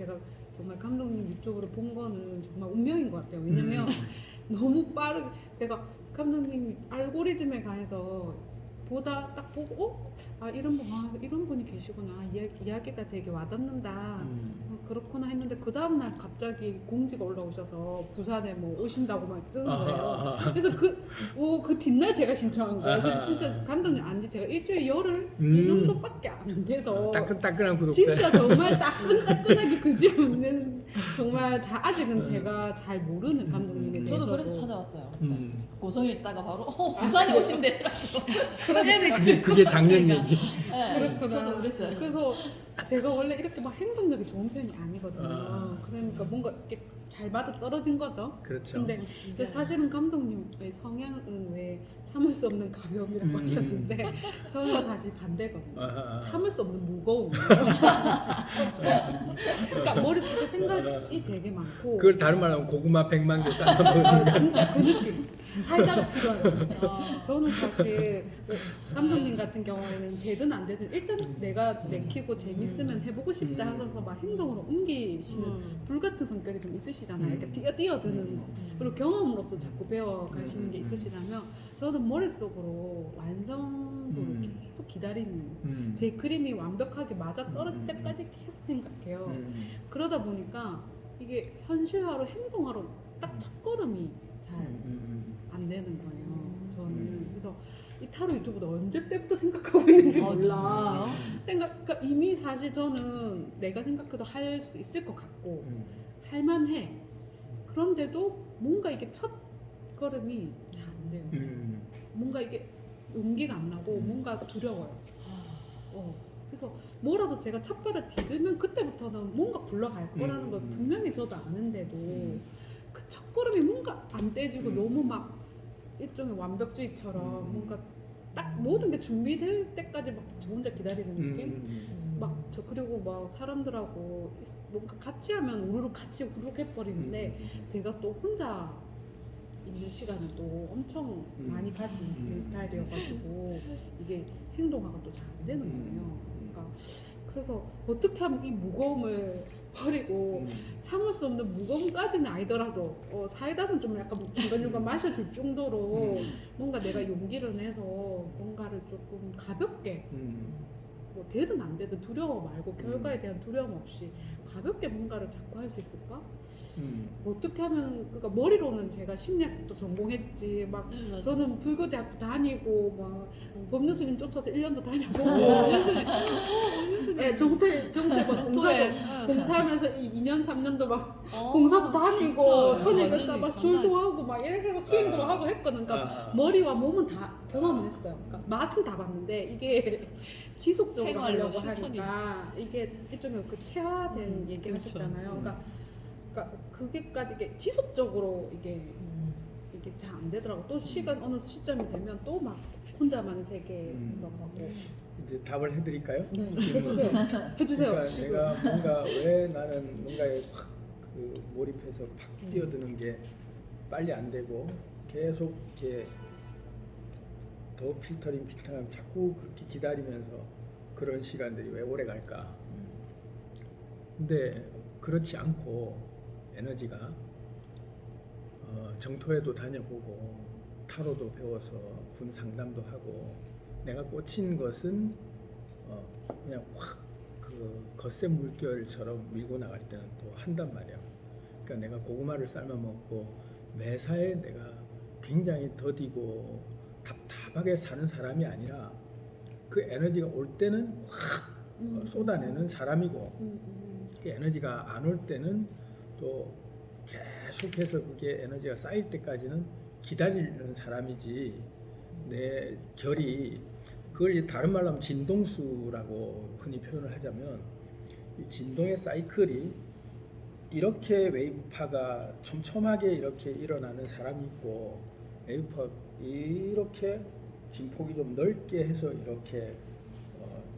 제가 정말 감독님 유튜브를 본 거는 정말 운명인 것 같아요. 왜냐면 너무 빠르게 제가 감독님 알고리즘에 관해서 보다 딱 보고 이런 분이 계시구나, 이야기가 되게 와닿는다, 그렇구나 했는데 그 다음날 갑자기 공지가 올라오셔서 부산에 뭐 오신다고 막 뜨는 거예요. 그래서 그 뒷날 제가 신청한 거예요. 그래서 진짜 감독님 안지 제가 일주일 열흘 이 정도밖에 안 돼서 따끈따끈한 구독자. 진짜 정말 따끈따끈하게 그지없는 정말 아직은 제가 잘 모르는 감독님에 대해서 저도 그래서 찾아왔어요. 고성에 있다가 바로 부산에 오신대. 그게 작년 그러니까. 얘기. 네, 그렇구나. 저도 그랬어요. 그래서 제가 원래 이렇게 막 행동력이 좋은 편이 아니거든요. 그러니까 뭔가 이렇게 잘 맞아 떨어진 거죠. 그렇죠. 근데 사실은 감독님의 성향은 왜 참을 수 없는 가벼움이라고 하셨는데 저는 사실 반대거든요. 참을 수 없는 무거움. 그러니까 머릿속에 생각이 되게 많고 그걸 다른 말로 하면 고구마 100만 개 쌓아놓은 진짜 그 느낌. 사이다가 필요하죠. 저는 사실 감독님 같은 경우에는 되든 안 되든 일단 내가 내키고 재밌으면 해보고 싶다 하셔서 막 행동으로 옮기시는 불같은 성격이 좀 있으시잖아요. 이렇게 뛰어드는 거. 그리고 경험으로서 자꾸 배워가시는 게 있으시다면 저는 머릿속으로 완성도를 계속 기다리는 제 그림이 완벽하게 맞아 떨어질 때까지 계속 생각해요. 그러다 보니까 이게 현실화로 행동하러 딱 첫걸음이 잘 안 되는 거예요. 저는 그래서 이 타로 유튜브도 언제 때부터 생각하고 있는지 몰라. 그러니까 이미 사실 저는 내가 생각해도 할 수 있을 것 같고 할만해. 그런데도 뭔가 이게 첫 걸음이 잘 안 돼요. 뭔가 이게 용기가 안 나고 뭔가 두려워요. 그래서 뭐라도 제가 첫 발을 디디면 그때부터는 뭔가 굴러갈 거라는 걸 분명히 저도 아는데도 그 첫걸음이 뭔가 안 떼지고 너무 막 일종의 완벽주의처럼 뭔가 딱 모든 게 준비될 때까지 막 저 혼자 기다리는 느낌? 그리고 막 사람들하고 뭔가 같이 하면 우르르 같이 우르르 해버리는데 제가 또 혼자 있는 시간을 또 엄청 많이 가지는 스타일이어가지고 이게 행동화가 또 잘 안 되는 거예요. 그러니까 그래서 어떻게 하면 이 무거움을 버리고 참을 수 없는 무거움까지는 아니더라도 사이다는 좀 약간 중간중간 마셔줄 정도로 뭔가 내가 용기를 내서 뭔가를 조금 가볍게 뭐 되든 안 되든 두려워 말고 결과에 대한 두려움 없이 가볍게 뭔가를 자꾸 할 수 있을까? 어떻게 하면 그러니까 머리로는 제가 심리학도 전공했지 막 저는 불교대학도 다니고 막 법륜 스님 쫓아서 1년도 다녀보고 네, 정태 봉사하면서 2년 3년도 막 봉사도 다니고 천일백사 막 줄도 하고 막 이렇게 해서 수행도 하고 했거든. 그러니까 머리와 몸은 다 경험은 했어요. 그러니까 맛은 다 봤는데 이게 지속적으로 하려고 하니까 이게 일종의 그 체화된 얘기 하셨잖아요. 그러니까 그게까지 이게 지속적으로 이게 잘 안 되더라고. 또 시간 어느 시점이 되면 또 막 혼자만의 세계에 들어가고. 이제 답을 해드릴까요? 네, 해주세요. 그러니까 지금. 내가 뭔가 왜 나는 뭔가에 확 몰입해서 팍 뛰어드는 게 빨리 안 되고 계속 이렇게 더 필터링 자꾸 그렇게 기다리면서 그런 시간들이 왜 오래 갈까? 근데 그렇지 않고 에너지가 정토에도 다녀보고 타로도 배워서 군 상담도 하고 내가 꽂힌 것은 그냥 확 그 거센 물결처럼 밀고 나갈 때는 또 한단 말이야. 그러니까 내가 고구마를 삶아 먹고 매사에 내가 굉장히 더디고 답답하게 사는 사람이 아니라 그 에너지가 올 때는 확 쏟아내는 사람이고 그 에너지가 안 올 때는 또 계속해서 그게 에너지가 쌓일 때까지는 기다리는 사람이지 내 결이 그걸 다른 말로 하면 진동수라고 흔히 표현을 하자면 이 진동의 사이클이 이렇게 웨이브파가 촘촘하게 이렇게 일어나는 사람이 있고 웨이브파 이렇게 진폭이 좀 넓게 해서 이렇게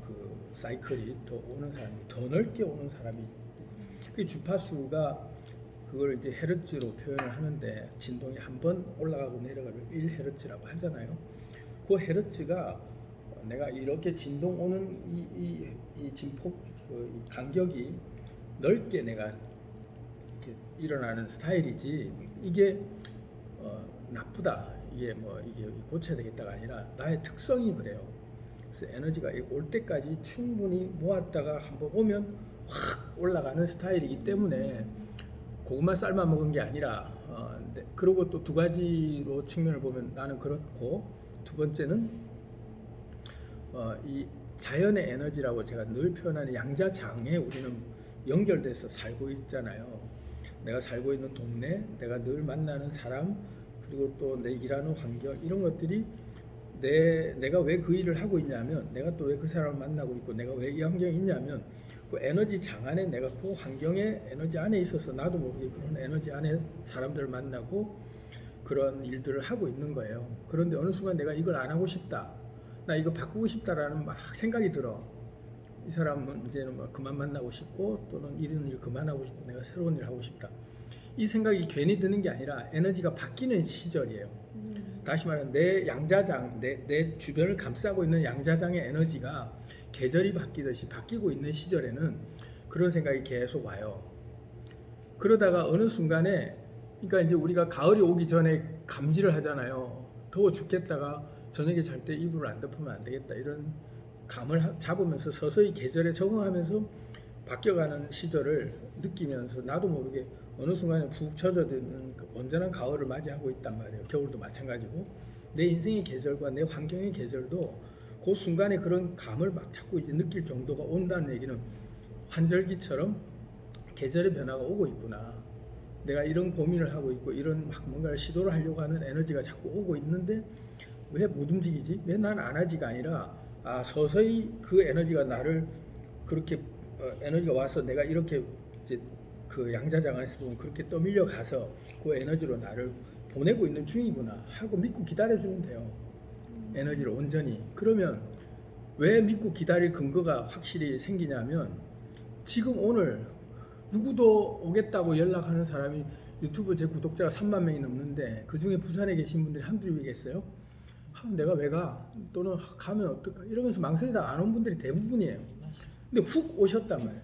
그 사이클이 더 오는 사람이 더 넓게 오는 사람이 그 주파수가 그걸 이제 헤르츠로 표현을 하는데 진동이 한 번 올라가고 내려가면 1헤르츠라고 하잖아요. 그 헤르츠가 내가 이렇게 진동 오는 이 진폭 이 간격이 넓게 내가 이렇게 일어나는 스타일이지 이게 나쁘다 이게 뭐 이게 고쳐야 되겠다가 아니라 나의 특성이 그래요. 그래서 에너지가 올 때까지 충분히 모았다가 한번 오면 확 올라가는 스타일이기 때문에 고구마 삶아 먹은 게 아니라 그리고 또 두 가지로 측면을 보면 나는 그렇고 두 번째는 이 자연의 에너지라고 제가 늘 표현하는 양자장에 우리는 연결돼서 살고 있잖아요. 내가 살고 있는 동네, 내가 늘 만나는 사람, 그리고 또 내 일하는 환경 이런 것들이 내가 왜 그 일을 하고 있냐면 내가 또 왜 그 사람을 만나고 있고 내가 왜 이 환경에 있냐면 그 에너지 장 안에 내가 그 환경의 에너지 안에 있어서 나도 모르게 그런 에너지 안에 사람들을 만나고 그런 일들을 하고 있는 거예요. 그런데 어느 순간 내가 이걸 안 하고 싶다, 나 이거 바꾸고 싶다라는 막 생각이 들어. 이 사람은 이제는 막 그만 만나고 싶고 또는 이런 일 그만하고 싶고 내가 새로운 일 하고 싶다. 이 생각이 괜히 드는 게 아니라 에너지가 바뀌는 시절이에요. 다시 말하면 내 양자장, 내 주변을 감싸고 있는 양자장의 에너지가 계절이 바뀌듯이 바뀌고 있는 시절에는 그런 생각이 계속 와요. 그러다가 어느 순간에 그러니까 이제 우리가 가을이 오기 전에 감지를 하잖아요. 더워 죽겠다가 저녁에 잘 때 이불을 안 덮으면 안 되겠다 이런 감을 잡으면서 서서히 계절에 적응하면서 바뀌어가는 시절을 느끼면서 나도 모르게 어느 순간에 푹 젖어드는 온전한 가을을 맞이하고 있단 말이에요. 겨울도 마찬가지고 내 인생의 계절과 내 환경의 계절도 그 순간에 그런 감을 막 자꾸 이제 느낄 정도가 온다는 얘기는 환절기처럼 계절의 변화가 오고 있구나. 내가 이런 고민을 하고 있고 이런 막 뭔가를 시도를 하려고 하는 에너지가 자꾸 오고 있는데 왜 못 움직이지? 왜 난 안 하지가 아니라 서서히 그 에너지가 나를 그렇게 에너지가 와서 내가 이렇게 이제 그 양자장 안에서 보면 그렇게 떠밀려 가서 그 에너지로 나를 보내고 있는 중이구나 하고 믿고 기다려주면 돼요. 에너지를 온전히. 그러면 왜 믿고 기다릴 근거가 확실히 생기냐면 지금 오늘 누구도 오겠다고 연락하는 사람이 유튜브 제 구독자가 3만 명이 넘는데 그 중에 부산에 계신 분들이 한둘이겠어요? 내가 왜 가? 또는 가면 어떨까? 이러면서 망설이다가 안 온 분들이 대부분이에요. 근데 훅 오셨단 말이에요.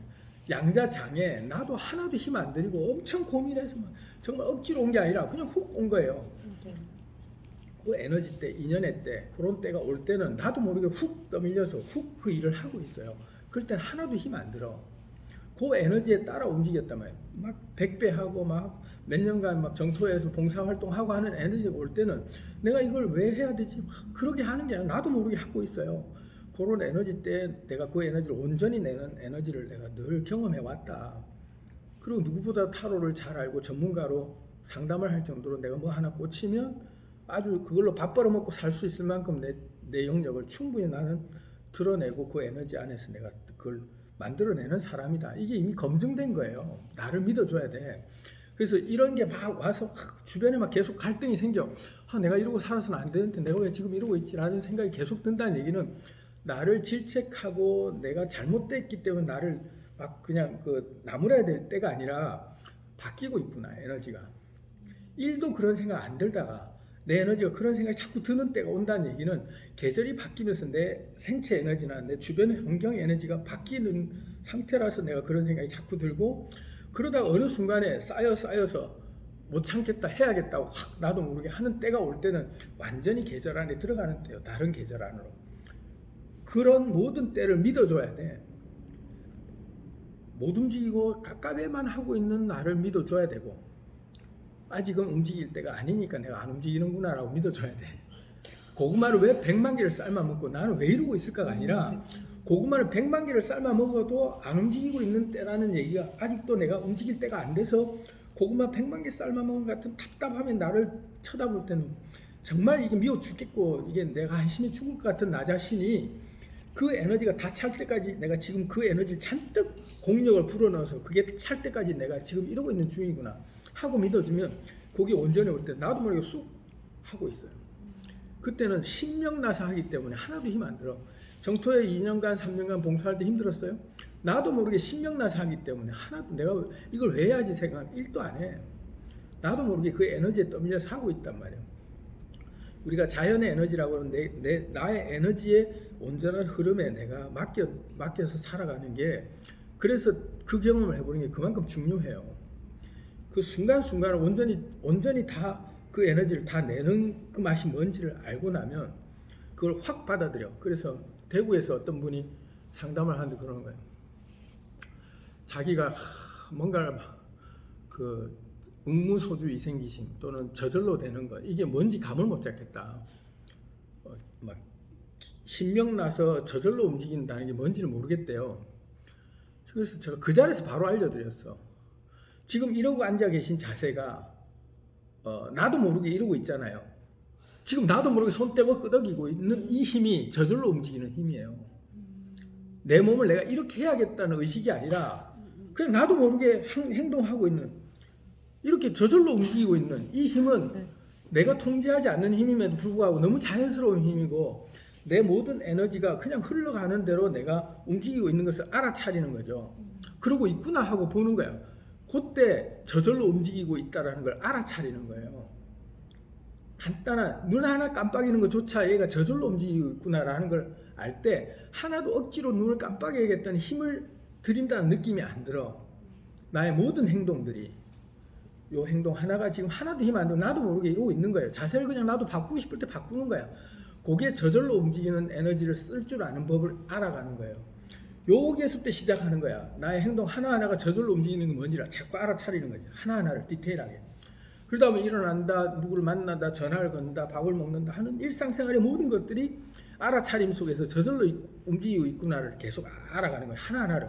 양자장에 나도 하나도 힘 안 들이고 엄청 고민해서 정말 억지로 온 게 아니라 그냥 훅 온 거예요. 그 에너지 때, 인연의 때, 그런 때가 올 때는 나도 모르게 훅 떠밀려서 훅 그 일을 하고 있어요. 그럴 땐 하나도 힘 안 들어. 그 에너지에 따라 움직였단 말이에요. 막 100배 하고 막 몇 년간 막 정토에서 봉사활동하고 하는 에너지가 올 때는 내가 이걸 왜 해야 되지? 막 그러게 하는 게 아니라 나도 모르게 하고 있어요. 그런 에너지 때 내가 그 에너지를 온전히 내는 에너지를 내가 늘 경험해 왔다. 그리고 누구보다 타로를 잘 알고 전문가로 상담을 할 정도로 내가 뭐 하나 꽂히면 아주 그걸로 밥 벌어먹고 살 수 있을 만큼 내 영역을 충분히 나는 드러내고 그 에너지 안에서 내가 그걸 만들어내는 사람이다. 이게 이미 검증된 거예요. 나를 믿어줘야 돼. 그래서 이런 게 막 와서 주변에 막 계속 갈등이 생겨. 내가 이러고 살아서는 안 되는데 내가 왜 지금 이러고 있지? 라는 생각이 계속 든다는 얘기는 나를 질책하고 내가 잘못됐기 때문에 나를 막 그냥 나무라야 될 때가 아니라 바뀌고 있구나, 에너지가. 1도 그런 생각 안 들다가 내 에너지가 그런 생각이 자꾸 드는 때가 온다는 얘기는 계절이 바뀌면서 내 생체 에너지나 내 주변의 환경 에너지가 바뀌는 상태라서 내가 그런 생각이 자꾸 들고 그러다가 어느 순간에 쌓여서 못 참겠다 해야겠다고 확 나도 모르게 하는 때가 올 때는 완전히 계절 안에 들어가는 때요. 다른 계절 안으로. 그런 모든 때를 믿어줘야 돼. 못 움직이고 깝깝해만 하고 있는 나를 믿어줘야 되고 아직은 움직일 때가 아니니까 내가 안 움직이는구나 라고 믿어줘야 돼. 고구마를 왜 100만 개를 삶아 먹고 나는 왜 이러고 있을까가 아니라 고구마를 100만 개를 삶아 먹어도 안 움직이고 있는 때라는 얘기가 아직도 내가 움직일 때가 안 돼서 고구마 100만 개 삶아 먹은 것 같은 답답함에 나를 쳐다볼 때는 정말 이게 미워 죽겠고 이게 내가 한심해 죽을 것 같은 나 자신이 그 에너지가 다 찰 때까지 내가 지금 그 에너지를 잔뜩 공력을 불어넣어서 그게 찰 때까지 내가 지금 이러고 있는 중이구나 하고 믿어주면 거기 온전히 올 때 나도 모르게 쑥 하고 있어요. 그때는 신명나사 하기 때문에 하나도 힘 안 들어. 정토에 2년간 3년간 봉사할 때 힘들었어요. 나도 모르게 신명나사 하기 때문에 하나도 내가 이걸 왜 해야지 생각 1도 안 해. 나도 모르게 그 에너지에 떠밀려서 하고 있단 말이에요. 우리가 자연의 에너지라고 하는 나의 에너지의 온전한 흐름에 내가 맡겨서 살아가는 게 그래서 그 경험을 해보는 게 그만큼 중요해요. 그 순간순간을 온전히 다 그 에너지를 다 내는 그 맛이 뭔지를 알고 나면 그걸 확 받아들여. 그래서 대구에서 어떤 분이 상담을 하는데 그러는 거예요. 자기가 뭔가 그 응무소주의 생기심 또는 저절로 되는 것, 이게 뭔지 감을 못 잡겠다. 막 신명 나서 저절로 움직인다는 게 뭔지를 모르겠대요. 그래서 제가 그 자리에서 바로 알려드렸어. 지금 이러고 앉아 계신 자세가 나도 모르게 이러고 있잖아요. 지금 나도 모르게 손 떼고 끄덕이고 있는 이 힘이 저절로 움직이는 힘이에요. 내 몸을 내가 이렇게 해야겠다는 의식이 아니라 그냥 나도 모르게 행동하고 있는, 이렇게 저절로 움직이고 있는 이 힘은 네. 내가 통제하지 않는 힘임에도 불구하고 너무 자연스러운 힘이고, 내 모든 에너지가 그냥 흘러가는 대로 내가 움직이고 있는 것을 알아차리는 거죠. 그러고 있구나 하고 보는 거야. 그때 저절로 움직이고 있다는 걸 알아차리는 거예요. 간단한 눈 하나 깜빡이는 것조차 얘가 저절로 움직이고 있구나라는 걸 알 때 하나도 억지로 눈을 깜빡여야겠다는 힘을 들인다는 느낌이 안 들어. 나의 모든 행동들이, 요 행동 하나가 지금 하나도 힘 안 들고 나도 모르게 이러고 있는 거예요. 자세를 그냥 나도 바꾸고 싶을 때 바꾸는 거야. 그게 저절로 움직이는 에너지를 쓸 줄 아는 법을 알아가는 거예요. 여기에서 시작하는 거야. 나의 행동 하나하나가 저절로 움직이는 게 뭔지를 자꾸 알아차리는 거지. 하나하나를 디테일하게. 그러다 보면 일어난다, 누구를 만나다, 전화를 건다, 밥을 먹는다 하는 일상생활의 모든 것들이 알아차림 속에서 저절로 움직이고 있구나를 계속 알아가는 거야. 하나하나를.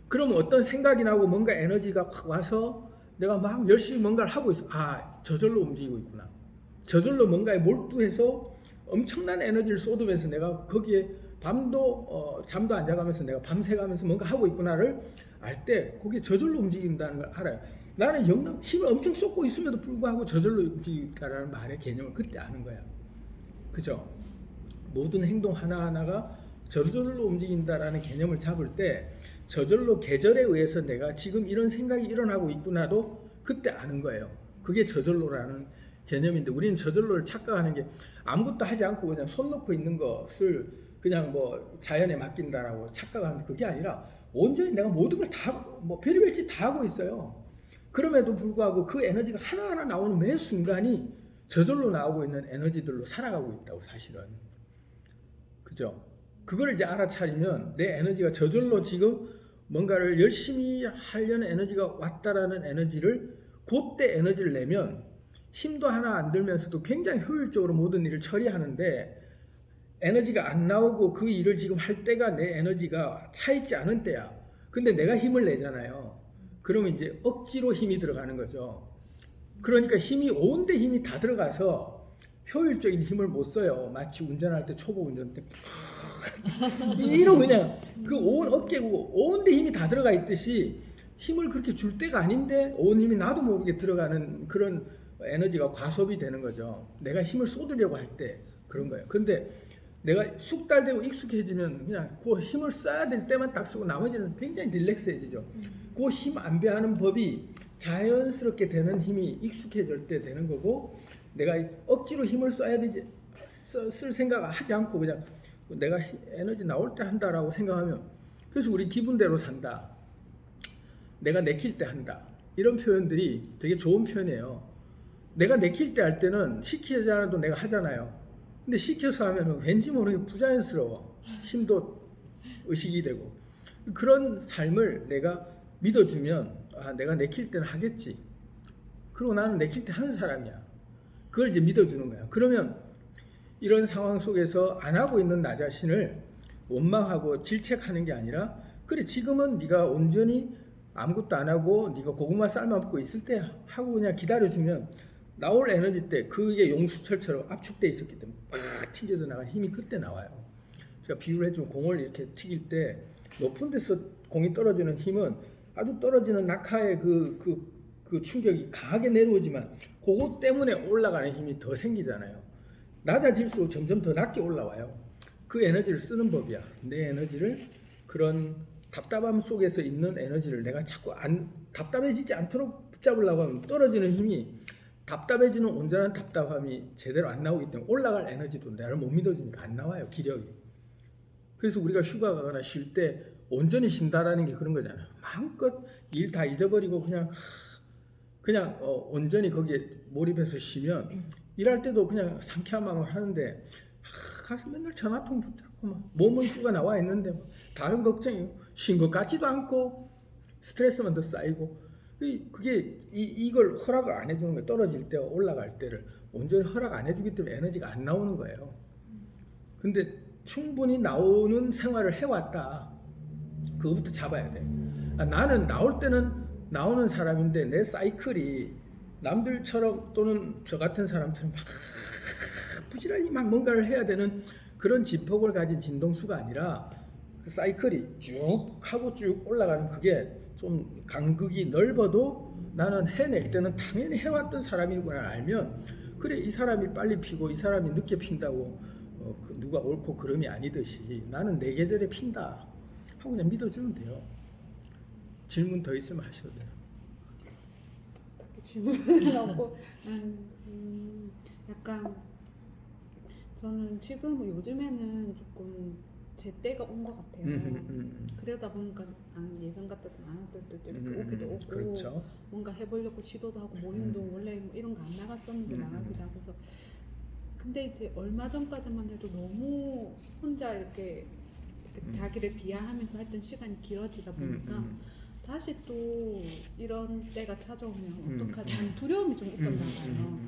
그러면 어떤 생각이 나고 뭔가 에너지가 확 와서 내가 막 열심히 뭔가를 하고 있어. 아, 저절로 움직이고 있구나. 저절로 뭔가에 몰두해서 엄청난 에너지를 쏟으면서 내가 거기에 밤도 잠도 안 자가면서 내가 밤새가면서 뭔가 하고 있구나를 알 때 그게 저절로 움직인다는 걸 알아요. 나는 힘을 엄청 쏟고 있음에도 불구하고 저절로 움직인다라는 말의 개념을 그때 아는 거야. 그죠? 모든 행동 하나하나가 저절로 움직인다라는 개념을 잡을 때 저절로 계절에 의해서 내가 지금 이런 생각이 일어나고 있구나도 그때 아는 거예요. 그게 저절로라는 개념인데, 우리는 저절로를 착각하는 게 아무것도 하지 않고 그냥 손 놓고 있는 것을 그냥 뭐 자연에 맡긴다라고 착각하는, 그게 아니라 온전히 내가 모든 걸 다 뭐 별의별 짓 다 하고 있어요. 그럼에도 불구하고 그 에너지가 하나하나 나오는 매 순간이 저절로 나오고 있는 에너지들로 살아가고 있다고, 사실은. 그죠? 그걸 이제 알아차리면 내 에너지가 저절로 지금 뭔가를 열심히 하려는 에너지가 왔다라는 에너지를, 그때 에너지를 내면 힘도 하나 안 들면서도 굉장히 효율적으로 모든 일을 처리하는데, 에너지가 안 나오고 그 일을 지금 할 때가 내 에너지가 차있지 않은 때야. 근데 내가 힘을 내잖아요. 그러면 이제 억지로 힘이 들어가는 거죠. 그러니까 힘이 온데 힘이 다 들어가서 효율적인 힘을 못 써요. 마치 운전할 때, 초보 운전 때 이러고 그냥 그 온 어깨고 온데 힘이 다 들어가 있듯이 힘을 그렇게 줄 때가 아닌데 온 힘이 나도 모르게 들어가는 그런 에너지가 과소비 되는 거죠. 내가 힘을 쏟으려고 할 때 그런 거예요. 근데 내가 숙달되고 익숙해지면 그냥 그 힘을 써야 될 때만 딱 쓰고 나머지는 굉장히 릴렉스해지죠. 그 힘 안배하는 법이 자연스럽게 되는 힘이 익숙해질 때 되는 거고, 내가 억지로 힘을 써야 되지 쓸 생각을 하지 않고 그냥 내가 에너지 나올 때 한다라고 생각하면, 그래서 우리 기분대로 산다, 내가 내킬 때 한다, 이런 표현들이 되게 좋은 표현이에요. 내가 내킬 때 할 때는 시키지 않아도 내가 하잖아요. 근데 시켜서 하면 왠지 모르게 부자연스러워. 힘도 의식이 되고. 그런 삶을 내가 믿어주면, 아, 내가 내킬 때는 하겠지. 그리고 나는 내킬 때 하는 사람이야. 그걸 이제 믿어주는 거야. 그러면 이런 상황 속에서 안 하고 있는 나 자신을 원망하고 질책하는 게 아니라, 그래 지금은 네가 온전히 아무것도 안 하고 네가 고구마 삶아 먹고 있을 때 하고 그냥 기다려주면 나올 에너지 때 그게 용수철처럼 압축돼 있었기 때문에 팍 튕겨져 나간 힘이 그때 나와요. 제가 비유를 해주면 공을 이렇게 튀길 때 높은 데서 공이 떨어지는 힘은 아주 떨어지는 낙하의 그 충격이 강하게 내려오지만 그것 때문에 올라가는 힘이 더 생기잖아요. 낮아질수록 점점 더 낮게 올라와요. 그 에너지를 쓰는 법이야. 내 에너지를, 그런 답답함 속에서 있는 에너지를 내가 자꾸 답답해지지 않도록 붙잡으려고 하면 떨어지는 힘이, 답답해지는 온전한 답답함이 제대로 안 나오기 때문에 올라갈 에너지도 나를 못 믿어주니까 안 나와요, 기력이. 그래서 우리가 휴가 가거나 쉴 때 온전히 쉰다라는 게 그런 거잖아요. 마음껏 일 다 잊어버리고 그냥 온전히 거기에 몰입해서 쉬면 일할 때도 그냥 상쾌한 마음을 하는데 가서 맨날 전화통 붙잡고 막 몸은 휴가 나와 있는데 막 다른 걱정이 쉰 것 같지도 않고 스트레스만 더 쌓이고 그게 이걸 허락을 안 해주는 거예요. 떨어질 때와 올라갈 때를 온전히 허락 안 해주기 때문에 에너지가 안 나오는 거예요. 근데 충분히 나오는 생활을 해왔다. 그거부터 잡아야 돼. 나는 나올 때는 나오는 사람인데 내 사이클이 남들처럼 또는 저 같은 사람처럼 막 부지런히 막 뭔가를 해야 되는 그런 진폭을 가진 진동수가 아니라 그 사이클이 쭉 하고 쭉 올라가는 그게 좀 간극이 넓어도 나는 해낼 때는 당연히 해왔던 사람이구나 알면 그래 이 사람이 빨리 피고 이 사람이 늦게 핀다고 누가 옳고 그름이 아니듯이 나는 내 계절에 핀다 하고 그냥 믿어주면 돼요. 질문 더 있으면 하셔도 돼요. 질문은 없고 약간 저는 지금 요즘에는 조금 제 때가 온 것 같아요. 그러다 보니까 예전 같았으면 안 했을 때도 이렇게 오기도 오고 그렇죠. 뭔가 해보려고 시도도 하고 모임도 원래 뭐 이런 거 안 나갔었는데 나가기도 하고 그래서 근데 이제 얼마 전까지만 해도 너무 혼자 이렇게 자기를 비하하면서 했던 시간이 길어지다 보니까 다시 또 이런 때가 찾아오면 어떡하지 하는 두려움이 좀 있었나 봐요.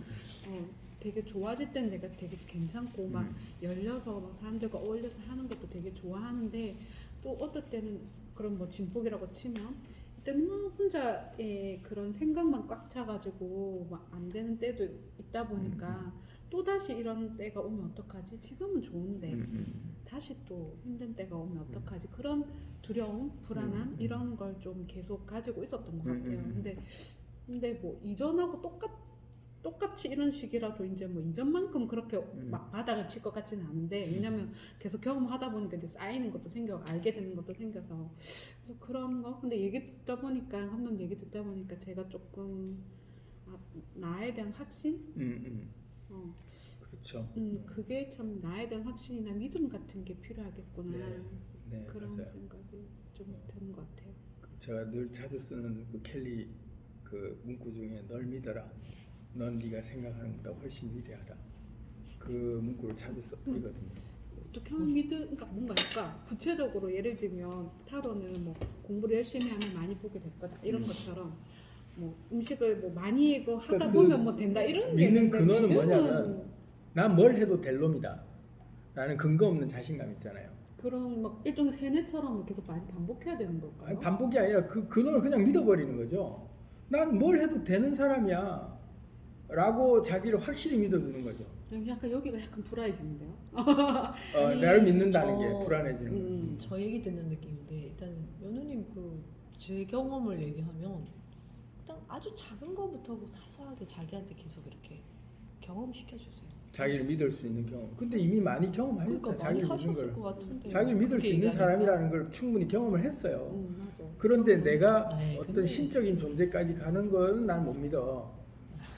되게 좋아질 때는 내가 되게 괜찮고 막 열려서 막 사람들과 어울려서 하는 것도 되게 좋아하는데 또 어떨 때는 그런 뭐 진폭이라고 치면 일단 혼자의 그런 생각만 꽉 차가지고 막 안 되는 때도 있다 보니까 또 다시 이런 때가 오면 어떡하지? 지금은 좋은데 다시 또 힘든 때가 오면 어떡하지? 그런 두려움, 불안함 이런 걸 좀 계속 가지고 있었던 것 같아요. 근데 뭐 이전하고 똑같이 이런 식이라도 이제 뭐 이전만큼 그렇게 막 바닥을 칠 것 같지는 않은데 왜냐면 계속 경험하다 보니까 이제 쌓이는 것도 생겨 알게 되는 것도 생겨서 그래서 그런 거 근데 얘기 듣다 보니까 감독님 얘기 듣다 보니까 제가 조금 나에 대한 확신 그렇죠. 그게 참 나에 대한 확신이나 믿음 같은 게 필요하겠구나 네, 그런 맞아요. 생각이 좀 드는 것 같아요. 제가 늘 자주 쓰는 그 켈리 그 문구 중에 널 믿어라. 넌 네가 생각하는 것보다 훨씬 위대하다. 그 문구를 자주 써드리거든요. 어떻게 하면 그러니까 뭔가 약간 구체적으로 예를 들면 타로는 뭐 공부를 열심히 하면 많이 보게 될 거다 이런 것처럼 뭐 음식을 뭐 많이 이거 하다 그러니까 보면 뭐 된다 이런 게 믿는 있는데 근원은 믿음은 뭐냐면 난 뭘 해도 될 놈이다. 라는 근거 없는 자신감 있잖아요. 그런 막 일종의 세뇌처럼 계속 많이 반복해야 되는 걸까요? 아니, 반복이 아니라 그 근원을 그냥 믿어버리는 거죠. 난 뭘 해도 되는 사람이야. 라고 자기를 확실히 믿어주는 거죠. 약간 여기가 약간 불안해지는데요. 아니, 나를 믿는다는 저- 게 불안해지는 거예요. 저 얘기 듣는 느낌인데 일단 연우님 제 경험을 얘기하면 일단 아주 작은 거부터 사소하게 자기한테 계속 이렇게 경험시켜 주세요. 자기를 믿을 수 있는 경험. 근데 이미 많이 경험하셨죠. 그러니까 많이 자기를 믿는 하셨을 걸. 것 같은데 자기를 믿을 수 그렇게 있는 얘기하니까. 사람이라는 걸 충분히 경험을 했어요. 맞아. 그런데 내가 에이, 어떤 근데- 신적인 존재까지 가는 건 난 못 믿어.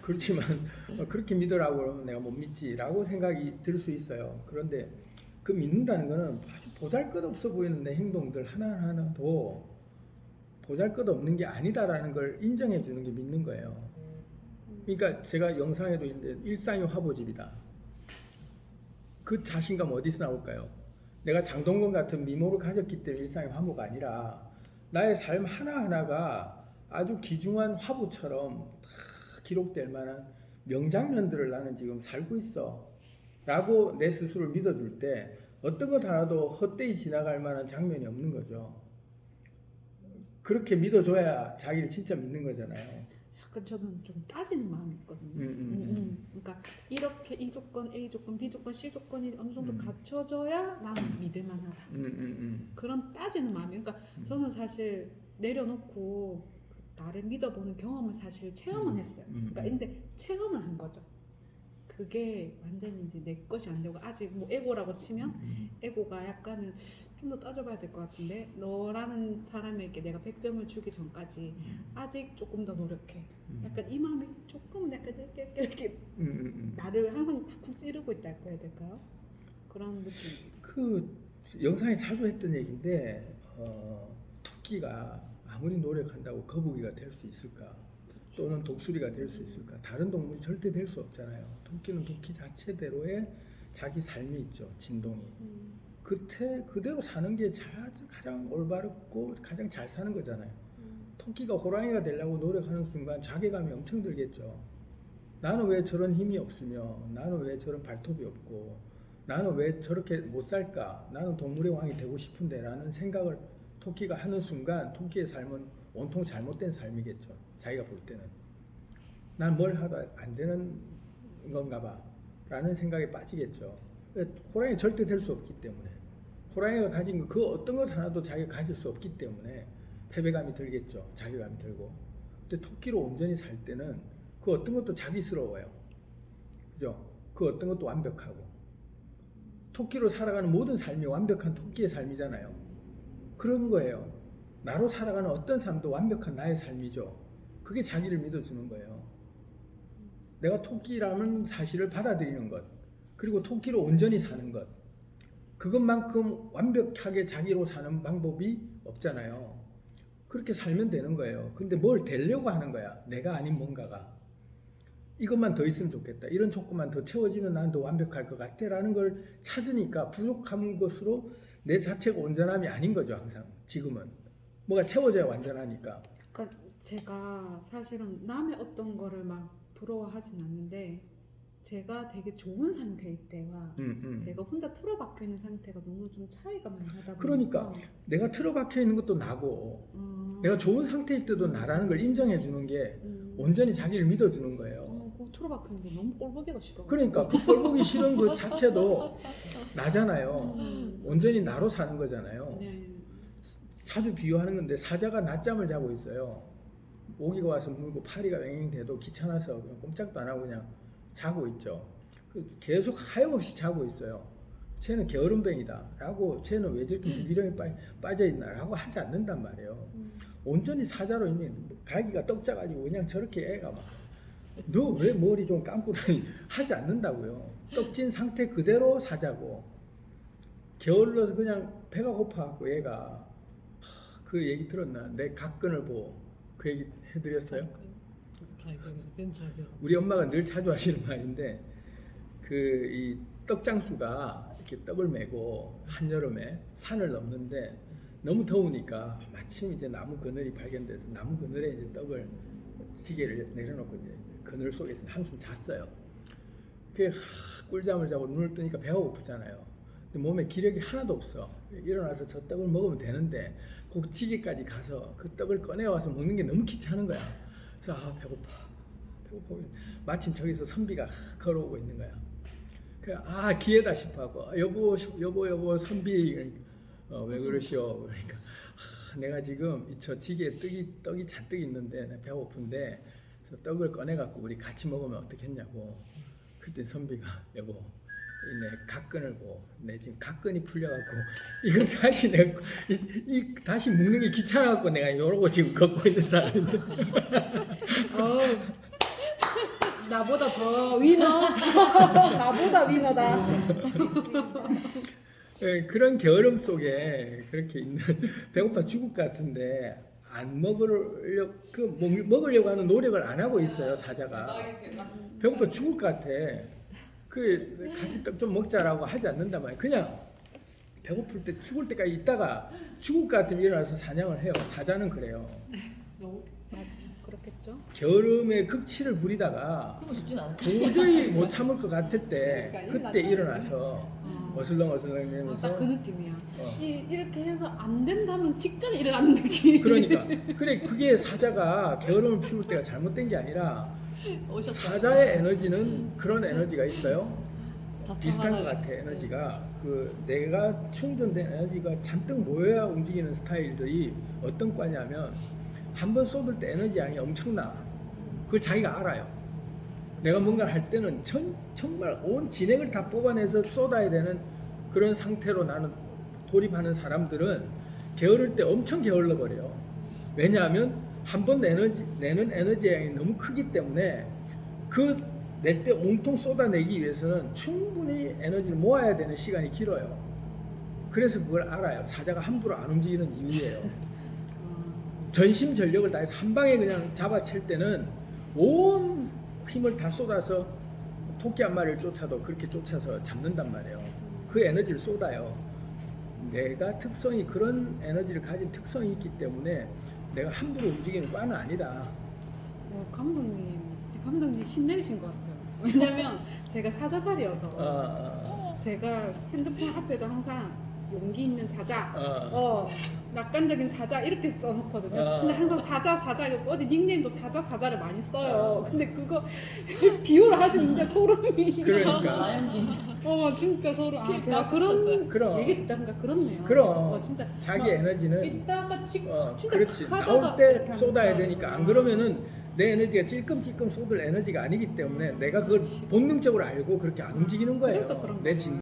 그렇지만 그렇게 믿으라고 그러면 내가 못 믿지라고 생각이 들 수 있어요. 그런데 그 믿는다는 거는 아주 보잘것없어 보이는 내 행동들 하나하나도 보잘것없는 게 아니다라는 걸 인정해 주는 게 믿는 거예요. 그러니까 제가 영상에도 있는데 일상이 화보집이다. 그 자신감 어디서 나올까요? 내가 장동건 같은 미모를 가졌기 때문에 일상이 화보가 아니라 나의 삶 하나하나가 아주 귀중한 화보처럼 다 기록될 만한 명장면들을 나는 지금 살고 있어 라고 내 스스로를 믿어줄 때 어떤 것 하나도 헛되이 지나갈 만한 장면이 없는 거죠. 그렇게 믿어줘야 자기를 진짜 믿는 거잖아요. 약간 저는 좀 따지는 마음이 있거든요. 그러니까 이렇게 이 조건, A 조건, B 조건, C 조건이 어느 정도 갖춰져야 나는 믿을 만하다. 그런 따지는 마음이. 그러니까 저는 사실 내려놓고 나를 믿어보는 경험을 사실 체험은 했어요. 그러니까 근데 체험을 한 거죠. 그게 완전히 이제 내 것이 안 되고 아직 뭐 에고라고 치면 에고가 약간은 좀 더 따져봐야 될 것 같은데 너라는 사람에게 내가 100점을 주기 전까지 아직 조금 더 노력해. 약간 이 마음이 조금 약간 이렇게 나를 항상 쿡쿡 찌르고 있다고 해야 될까요? 그런 느낌. 그 영상에 자주 했던 얘기인데 토끼가 아무리 노력한다고 거북이가 될 수 있을까? 또는 독수리가 될 수 있을까? 다른 동물이 절대 될 수 없잖아요. 토끼는 토끼 자체대로의 자기 삶이 있죠. 진동이. 그대로 사는 게 가장 올바르고 가장 잘 사는 거잖아요. 토끼가 호랑이가 되려고 노력하는 순간 자괴감이 엄청 들겠죠. 나는 왜 저런 힘이 없으며, 나는 왜 저런 발톱이 없고, 나는 왜 저렇게 못 살까? 나는 동물의 왕이 되고 싶은데 라는 생각을 토끼가 하는 순간 토끼의 삶은 온통 잘못된 삶이겠죠. 자기가 볼 때는 난 뭘 하도 안 되는 건가 봐 라는 생각에 빠지겠죠. 호랑이 절대 될 수 없기 때문에, 호랑이가 가진 그 어떤 것 하나도 자기가 가질 수 없기 때문에 패배감이 들겠죠. 자괴감이 들고. 근데 토끼로 온전히 살 때는 그 어떤 것도 자기스러워요. 그죠? 그 어떤 것도 완벽하고. 토끼로 살아가는 모든 삶이 완벽한 토끼의 삶이잖아요. 그런 거예요. 나로 살아가는 어떤 삶도 완벽한 나의 삶이죠. 그게 자기를 믿어주는 거예요. 내가 토끼라는 사실을 받아들이는 것, 그리고 토끼로 온전히 사는 것, 그것만큼 완벽하게 자기로 사는 방법이 없잖아요. 그렇게 살면 되는 거예요. 근데 뭘 되려고 하는 거야. 내가 아닌 뭔가가. 이것만 더 있으면 좋겠다. 이런 조건만 더 채워지면 난 더 완벽할 것 같아 라는 걸 찾으니까 부족한 것으로 내 자체가 온전함이 아닌 거죠. 항상 지금은 뭐가 채워져야 완전하니까. 그러니까 제가 사실은 남의 어떤 거를 막 부러워하진 않는데, 제가 되게 좋은 상태일 때와 제가 혼자 틀어박혀 있는 상태가 너무 좀 차이가 많이 나다 보니까. 그러니까 내가 틀어박혀 있는 것도 나고 내가 좋은 상태일 때도 나라는 걸 인정해 주는 게 온전히 자기를 믿어주는 거예요. 그 틀어박혀 있는 게 너무 꼴보기가 싫어. 그러니까 그 꼴보기 싫은 것 자체도 나잖아요. 온전히 나로 사는 거잖아요. 네. 자주 비유하는 건데, 사자가 낮잠을 자고 있어요. 모기가 와서 물고 파리가 왱왱대도 귀찮아서 그냥 꼼짝도 안 하고 그냥 자고 있죠. 계속 하염없이 자고 있어요. 쟤는 게으름뱅이다 라고, 쟤는 왜 저렇게 무기력에 빠져있나 라고 하지 않는단 말이에요. 온전히 사자로 있는, 갈기가 떡 짜가지고 그냥 저렇게 애가 막 너 왜 머리 좀 감고 다니 하지 않는다고요. 떡진 상태 그대로 사자고, 게을러서 그냥 배가 고파갖고 얘가 그 얘기 들었나? 내 각근을 보고 그 얘기 해드렸어요? 우리 엄마가 늘 자주 하시는 말인데, 그 이 떡장수가 이렇게 떡을 메고 한여름에 산을 넘는데 너무 더우니까 마침 이제 나무 그늘이 발견돼서 나무 그늘에 이제 떡을 시계를 내려놓고 이제 그늘 속에서 한숨 잤어요. 그 꿀잠을 자고 눈을 뜨니까 배가 고프잖아요. 근데 몸에 기력이 하나도 없어. 일어나서 저 떡을 먹으면 되는데 그 지게까지 가서 그 떡을 꺼내와서 먹는 게 너무 귀찮은 거야. 그래서 배고파. 마침 저기서 선비가 걸어오고 있는 거야. 기회다 싶어하고, 여보 선비, 왜 그러시오? 그러니까 내가 지금 저 지게에 떡이 잔뜩 있는데 나 배고픈데 그래서 떡을 꺼내갖고 우리 같이 먹으면 어떻겠냐고. 그때 선비가, 여보, 내 각근을 보고 내 지금 각근이 풀려갖고 이거 다시 내가 다시 묶는 게 귀찮아갖고 내가 이러고 지금 걷고 있는 사람인데. 나보다 더 위너. 나보다 위너다. 그런 게으름 속에 그렇게 있는, 배고파 죽을 것 같은데 안 먹으려고 하는 노력을 안 하고 있어요. 사자가 배고파 죽을 것 같아. 같이 떡 좀 먹자라고 하지 않는단 말이에요. 그냥 배고플 때 죽을 때까지 있다가 죽을 것 같으면 일어나서 사냥을 해요. 사자는 그래요. 맞아, 그렇겠죠. 게으름의 극치를 부리다가 도저히 못 참을 것 같을 때 그때 일어나서 어슬렁어슬렁 되면서 딱 그 느낌이야. 이렇게 해서 안 된다면 직전에 일어나는 느낌. 그러니까 그게 사자가 게으름을 피울 때가 잘못된 게 아니라, 사자의 에너지는 그런 에너지가 있어요. 비슷한 것 같아. 에너지가 내가 충전된 에너지가 잔뜩 모여야 움직이는 스타일들이 어떤 과냐면, 한번 쏟을 때 에너지 양이 엄청나. 그걸 자기가 알아요. 내가 뭔가를 할 때는 정말 온 진액을 다 뽑아내서 쏟아야 되는 그런 상태로 나는 돌입하는 사람들은 게으를 때 엄청 게을러 버려요. 왜냐하면 한 번 내는 에너지 양이 너무 크기 때문에 낼 때 온통 쏟아내기 위해서는 충분히 에너지를 모아야 되는 시간이 길어요. 그래서 그걸 알아요. 사자가 함부로 안 움직이는 이유예요. 아, 전심 전력을 다해서 한 방에 그냥 잡아챌 때는 온 힘을 다 쏟아서 토끼 한 마리를 쫓아도 그렇게 쫓아서 잡는단 말이에요. 그 에너지를 쏟아요. 내가 특성이 그런 에너지를 가진 특성이 있기 때문에 내가 함부로 움직이는 과는 아니다. 감독님 신내리신 것 같아요. 왜냐면 제가 사자살이어서 제가 핸드폰 앞에도 항상 용기 있는 사자, 낙관적인 사자 이렇게 써놓거든요. 그래서 진짜 항상 사자 이거 어디 닉네임도 사자를 많이 써요. 근데 그거 비유를 하시는데 소름이. 그러니까. 라이언킹. 진짜 소름. 피가 제가 붙였어요. 그런 얘기 듣다 보니까 그렇네요. 그럼. 진짜 자기 에너지는 이따가 진짜 그렇지. 팍 나올 하다가 때 이렇게 쏟아야 하면서. 되니까. 안 그러면은 내 에너지가 찔끔찔끔 쏟을 에너지가 아니기 때문에 내가 그걸 본능적으로 알고 그렇게 안 움직이는 거예요. 그래서 그런 내 거구나. 진